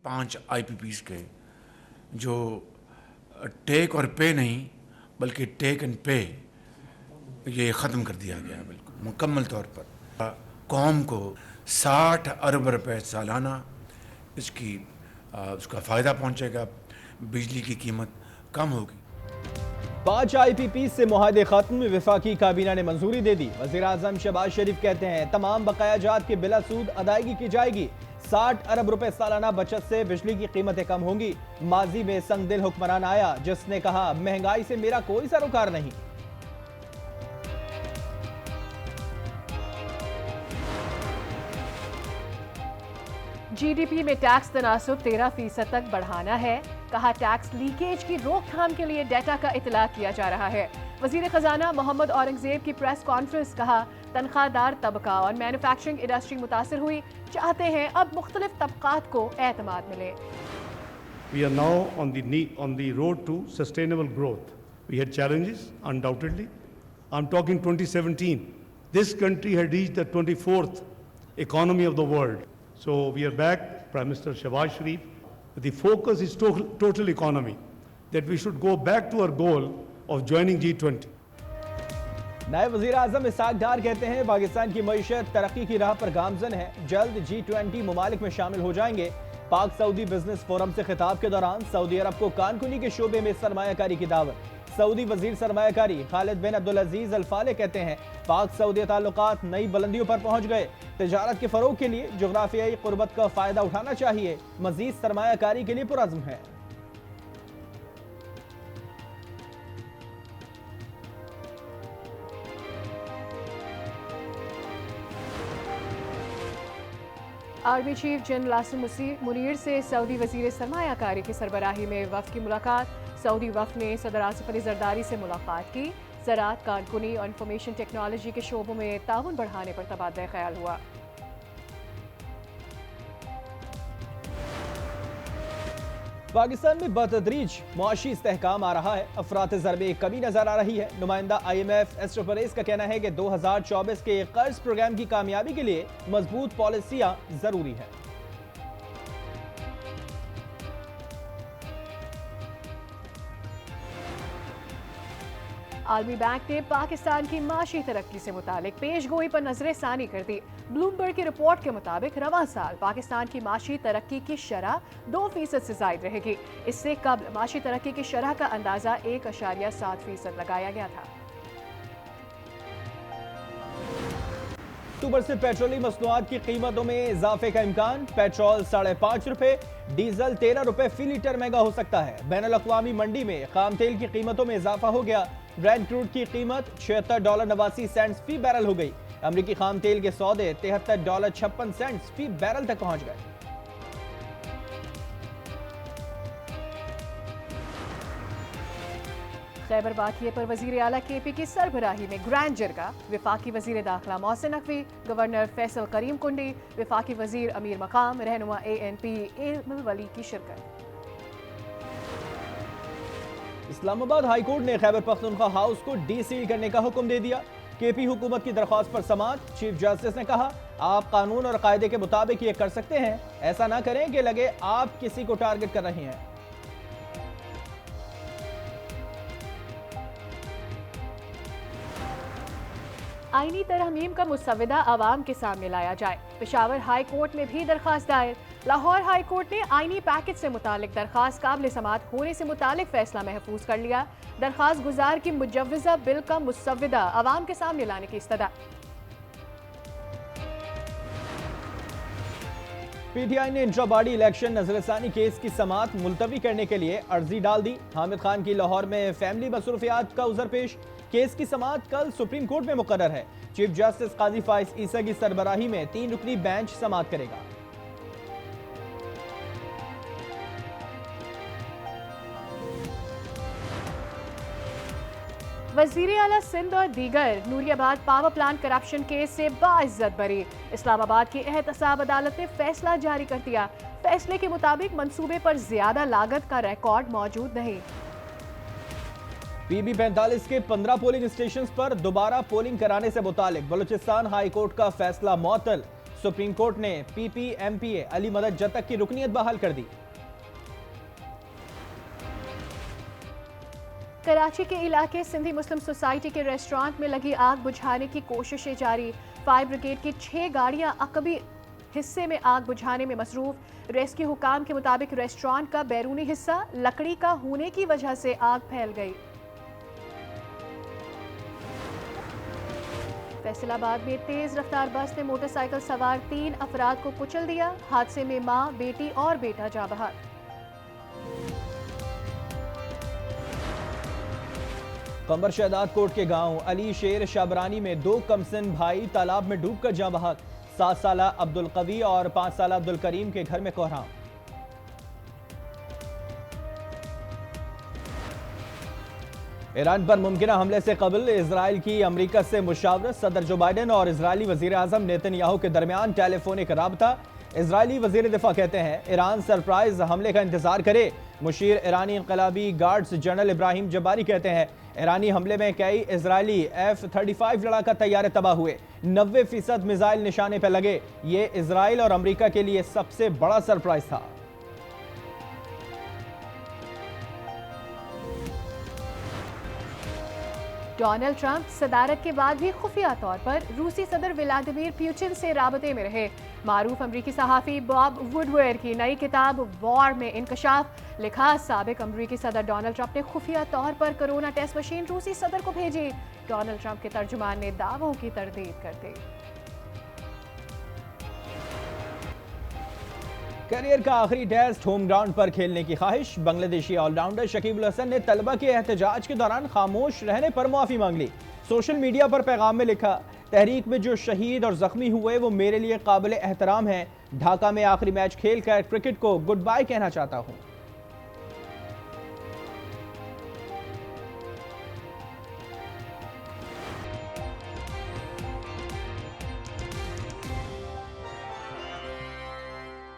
5 IPPs के जो take और पे नहीं बल्कि टेक एंड पे ये ख़त्म कर दिया गया बिल्कुल मुकम्मल तौर पर। कौम को 60 अरब रुपए सालाना उसका फ़ायदा पहुँचेगा, बिजली की कीमत कम होगी। 5 IPP से मुआहदे खत्म, वफाकी काबीना ने मंजूरी दे दी। वज़ीर आज़म शहबाज शरीफ कहते हैं तमाम बकाया जात की बिला सूद अदायगी की जाएगी। 60 अरब रुपए सालाना बचत से बिजली की कीमतें कम होंगी। माजी में संगदिल हुक्मरान आया जिसने कहा महंगाई से मेरा कोई सरोकार नहीं। GDP में टैक्स तनासुब 13% तक बढ़ाना है। कहा टैक्स लीकेज की रोकथाम के लिए डेटा का इतला किया जा रहा है। वजीर खजाना मोहम्मद औरंगजेब की प्रेस कॉन्फ्रेंस। कहा तनख्वाहदार तबका और मैन्युफैक्चरिंग इंडस्ट्री मुतासर हुई, चाहते हैं अब मुख्तलिफ तबकात को एतमाद मिले। We are now on the road to sustainable growth. We had challenges, undoubtedly. I'm talking 2017. This country had reached the 24th economy of the world. So we are back, Prime Minister Shehbaz Sharif. The focus is total economy, that we should go back to our goal of joining G20. नए वजीर आजम इसहाक डार कहते हैं पाकिस्तान की मईशत तरक्की की राह पर गामजन है, जल्द G20 मुमालिक में शामिल हो जाएंगे। पाक सऊदी बिजनेस फोरम से खिताब के दौरान सऊदी अरब को कानकुनी के शोबे में सरमायाकारी की दावत। सऊदी वजीर सरमायाकारी खालिद बिन अब्दुल अजीज अल फाले कहते हैं पाक सऊदी ताल्लुकात नई बुलंदियों पर पहुंच गए। तिजारत के फरोग के लिए जोग्राफियाई कुर्बत का फायदा उठाना चाहिए, मजीद सरमायाकारी के लिए पुरज़्म है। Army chief general Asim Munir से सऊदी वजीर सरमायाकारी की सरबराही में वफ़द की मुलाकात। सऊदी वफ़द ने सदर आसिफ अली जरदारी से मुलाकात की। ज़राअत, कारकुनी और इंफॉर्मेशन टेक्नोलॉजी के शोबों में ताउन बढ़ाने पर तबादला ख्याल हुआ। पाकिस्तान में बतदरीज मुआशी इस्तेहकाम आ रहा है, अफरात ज़र में कमी नजर आ रही है। नुमाइंदा IMF एस्ट्रो परेज का कहना है कि 2024 के कर्ज प्रोग्राम की कामयाबी के लिए मजबूत पॉलिसियां जरूरी है। आलमी बैंक ने पाकिस्तान की माशी तरक्की से मुतालिक पेशगोई पर नजर सानी कर दी। ब्लूमबर्ग की रिपोर्ट के मुताबिक रवां साल पाकिस्तान की माशी तरक्की की शरह 2% से जायद रहेगी। इससे कबल माशी तरक्की की शरह का अंदाजा 1.7% लगाया गया था। अक्टूबर से पेट्रोली मसनूआत की कीमतों में इजाफे का इम्कान। पेट्रोल 5.5 रुपए, डीजल 13 रुपए फी लीटर महंगा हो सकता है। बैनुल अक़वामी मंडी में खाम तेल की कीमतों में इजाफा हो गया। ब्रेंट क्रूड की कीमत $76.89 फी बैरल हो गई। अमरीकी खाम तेल के सौदे $73.56 फी बैरल तक पहुंच गए। खैबर बाकिए पर वजीर आला KP की सरबराही में ग्रैंड जिरगा। वफाकी वजीर दाखिला मोहसिन नकवी, गवर्नर फैसल करीम कुंडी, वफाकी वजीर अमीर मकाम, रहनुमा ANP एमल वली की शिरकत। इस्लामाबाद हाई कोर्ट ने खैबर पख्तूनख्वा हाउस को डीसील करने का हुक्म दे दिया। KP हुकूमत की दरख्वास्त पर समाअत। चीफ जस्टिस ने कहा आप कानून और कायदे के मुताबिक ये कर सकते हैं, ऐसा ना करें कि लगे आप किसी को टारगेट कर रहे हैं। आईनी तरमीम का मुसव्वदा आवाम के सामने लाया जाए। पेशावर हाई कोर्ट में भी दरखास्त दायर। लाहौर हाई कोर्ट ने आईनी पैकेज से मुतालिक दरखास्त काबिल समाअत होने से मुतालिक फैसला महफूज कर लिया। दरखास्त गुजार की मुजव्वजा बिल का मुसव्वदा आवाम के सामने लाने की इस्तदा। PTI ने इंट्राबाडी इलेक्शन नजरसानी केस की समाअत मुलतवी करने के लिए अर्जी डाल दी। हामिद खान की लाहौर में फैमिली मसरूफियात का उज़र पेश। केस की समाअत कल सुप्रीम कोर्ट में मुकर्रर है। चीफ जस्टिस काजी फाइज ईसा की सरबराही में 3 रुकनी बेंच समाअत करेगा। वजीर आला सिंध और दीगर Nooriabad power plant corruption case से बाइज्जत बरी। इस्लामाबाद की एहतसाब अदालत ने फैसला जारी कर दिया। फैसले के मुताबिक मंसूबे पर ज्यादा लागत का रिकॉर्ड मौजूद नहीं। PB 45 के 15 पोलिंग स्टेशन पर दोबारा पोलिंग कराने से मुतालिक बलूचिस्तान हाई कोर्ट का फैसला मुअत्तल। सुप्रीम कोर्ट ने PPMPA अली मदद जतक की रुकनीत बहाल कर दी। कराची के इलाके सिंधी मुस्लिम सोसाइटी के रेस्टोरेंट में लगी आग बुझाने की कोशिशें जारी। फायर ब्रिगेड की 6 गाड़ियां अकबी हिस्से में आग बुझाने में मसरूफ। रेस्क्यू हुकाम के मुताबिक रेस्टोरेंट का बैरूनी हिस्सा लकड़ी का होने की वजह से आग फैल गई। फैसलाबाद में तेज रफ्तार बस ने मोटरसाइकिल सवार 3 अफराद को कुचल दिया। हादसे में मां, बेटी और बेटा जाँ बहक। कंबर शहदाद कोट के गांव अली शेर शाबरानी में 2 कमसिन भाई तालाब में डूबकर जाँ बहक। 7 साला अब्दुल कवी और 5 साला अब्दुल करीम के घर में कोहराम। ईरान पर मुमकिन हमले से कबल इजराइल की अमरीका से मुशावरत। सदर जो बाइडेन और इजरायली वजीर आजम नेतन्याहू के दरमियान टेलीफोनिक राबता। इजरायली वजीर दिफा कहते हैं ईरान सरप्राइज हमले का इंतजार करे। मुशीर ईरानी इनकलाबी गार्ड्स जनरल इब्राहिम जबारी कहते हैं ईरानी हमले में कई इजरायली F-35 लड़ाका तैयारे तबाह हुए। 90% मिसाइल निशाने पर लगे। ये इजराइल और अमरीका के लिए सबसे बड़ा सरप्राइज था। डोनाल्ड ट्रंप सदारत के बाद भी खुफिया तौर पर रूसी सदर व्लादिमीर पुतिन से राबते में रहे। मारूफ अमरीकी सहाफ़ी बॉब वुडवर्ड की नई किताब वॉर में इंकशाफ लिखा, साबिक अमरीकी सदर डोनाल्ड ट्रंप ने खुफिया तौर पर कोरोना टेस्ट मशीन रूसी सदर को भेजी। डोनाल्ड ट्रंप के तर्जुमान ने दावों की तरदीद कर दी। करियर का आखिरी टेस्ट होम ग्राउंड पर खेलने की ख्वाहिश। बांग्लादेशी ऑलराउंडर शकीब उल हसन ने तलबा के एहतजाज के दौरान खामोश रहने पर मुआफी मांग ली। सोशल मीडिया पर पैगाम में लिखा, तहरीक में जो शहीद और जख्मी हुए वो मेरे लिए काबिल एहतराम हैं। ढाका में आखिरी मैच खेलकर क्रिकेट को गुड बाय कहना चाहता हूँ।